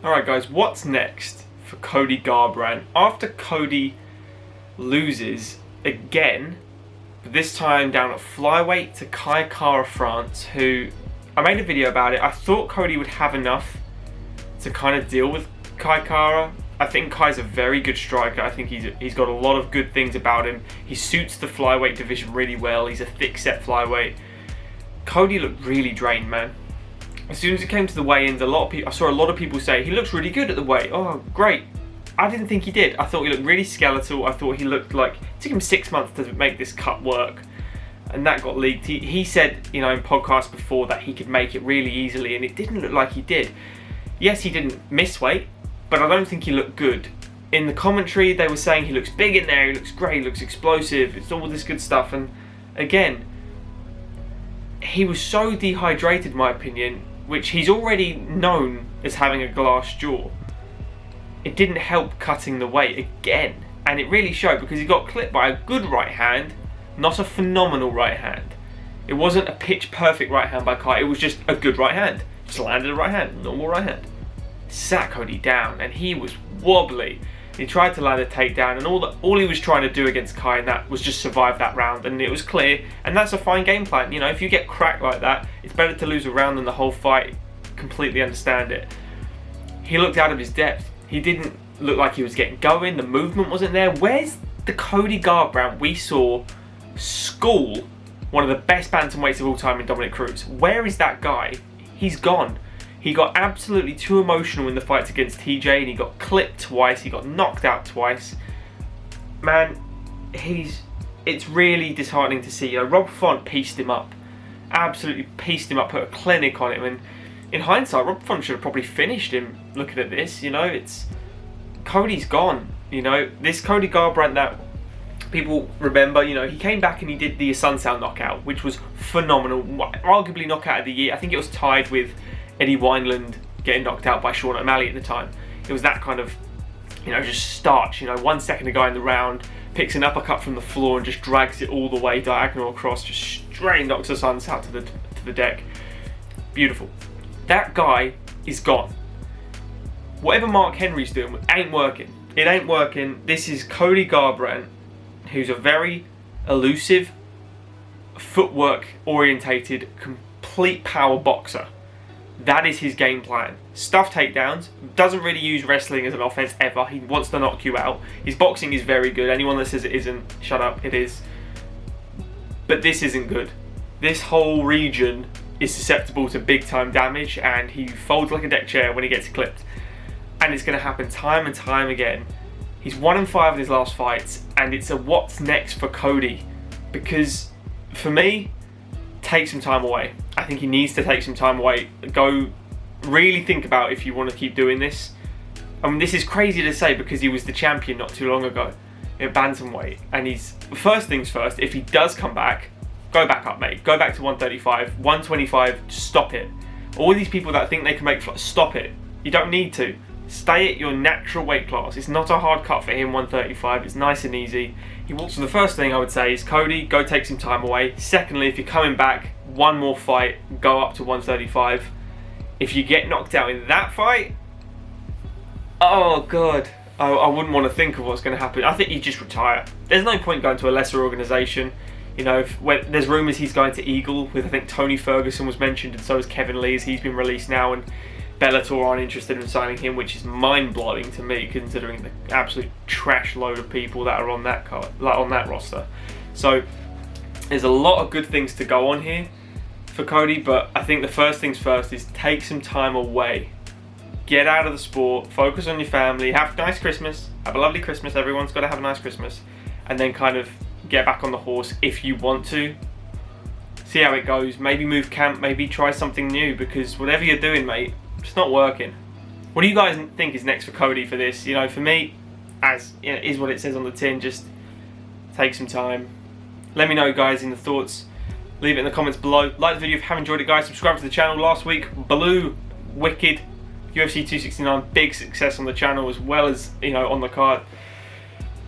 Alright guys, what's next for Cody Garbrandt? After Cody loses again, but this time down at flyweight to Kai Kara-France, who I made a video about it. I thought Cody would have enough to kind of deal with Kai Kara. I think Kai's a very good striker. I think he's got a lot of good things about him. He suits the flyweight division really well. He's a thick-set flyweight. Cody looked really drained, man. As soon as it came to the weigh-ins, I saw a lot of people say he looks really good at the weight. Oh, great. I didn't think he did. I thought he looked really skeletal. I thought he looked like it took him 6 months to make this cut work, and that got leaked. He said, in podcasts before, that he could make it really easily, and it didn't look like he did. Yes, he didn't miss weight, but I don't think he looked good. In the commentary, they were saying he looks big in there, he looks great, he looks explosive, it's all this good stuff, and again, he was so dehydrated, in my opinion, which he's already known as having a glass jaw. It didn't help cutting the weight again, and it really showed because he got clipped by a good right hand, not a phenomenal right hand. It wasn't a pitch perfect right hand by Kai, it was just a good right hand. Just landed a right hand, normal right hand. Sat Cody down, and he was wobbly. He tried to land a takedown, and all he was trying to do against Kai and that was just survive that round, and it was clear, and that's a fine game plan. If you get cracked like that, it's better to lose a round than the whole fight. Completely understand it. He looked out of his depth. He didn't look like he was getting going, the movement wasn't there. Where's the Cody Garbrandt we saw school one of the best bantamweights of all time in Dominic Cruz? Where is that guy? He's gone. He got absolutely too emotional in the fights against TJ, and he got clipped twice, he got knocked out twice. Man, it's really disheartening to see. Rob Font pieced him up. Absolutely pieced him up, put a clinic on him, and in hindsight, Rob Font should have probably finished him looking at this. Cody's gone. This Cody Garbrandt that people remember, he came back and he did the Sunsao knockout, which was phenomenal. Arguably knockout of the year. I think it was tied with Eddie Wineland getting knocked out by Sean O'Malley at the time. It was that kind of, just starch. 1 second to go in the round, picks an uppercut from the floor and just drags it all the way diagonal across, just straight knocks the Sunsao to the deck. Beautiful. That guy is gone. Whatever Mark Henry's doing ain't working. It ain't working. This is Cody Garbrandt, who's a very elusive, footwork orientated, complete power boxer. That is his game plan. Stuff takedowns, doesn't really use wrestling as an offense ever. He wants to knock you out. His boxing is very good. Anyone that says it isn't, shut up, it is. But this isn't good. This whole region is susceptible to big time damage, and he folds like a deck chair when he gets clipped. And it's going to happen time and time again. He's 1-5 in his last fights, and it's a what's next for Cody. Because, for me, take some time away. I think he needs to take some time away. Go really think about if you want to keep doing this. This is crazy to say because he was the champion not too long ago at bantamweight. And he's, first things first, if he does come back, go back up, mate. Go back to 135, 125, stop it. All these people that think they can make stop it. You don't need to. Stay at your natural weight class. It's not a hard cut for him, 135. It's nice and easy. So the first thing I would say is, Cody, go take some time away. Secondly, if you're coming back, one more fight, go up to 135. If you get knocked out in that fight, oh God, I wouldn't want to think of what's going to happen. I think you just retire. There's no point going to a lesser organisation. There's rumours he's going to Eagle with, I think Tony Ferguson was mentioned, and so is Kevin Lee, as he's been released now, and Bellator aren't interested in signing him, which is mind-blowing to me, considering the absolute trash load of people that are on that on that roster. So there's a lot of good things to go on here for Cody, but I think the first things first is take some time away. Get out of the sport, focus on your family, have a nice Christmas, have a lovely Christmas, everyone's got to have a nice Christmas, and then kind of get back on the horse if you want to. See how it goes, maybe move camp, maybe try something new, because whatever you're doing, mate, it's not working. What do you guys think is next for Cody for this? For me, as is what it says on the tin, just take some time. Let me know, guys, in the thoughts. Leave it in the comments below. Like the video if you have enjoyed it, guys. Subscribe to the channel. Last week, Blue, wicked, UFC 269, big success on the channel as well as on the card.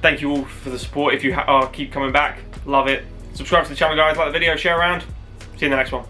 Thank you all for the support. If you keep coming back, love it. Subscribe to the channel, guys. Like the video, share around. See you in the next one.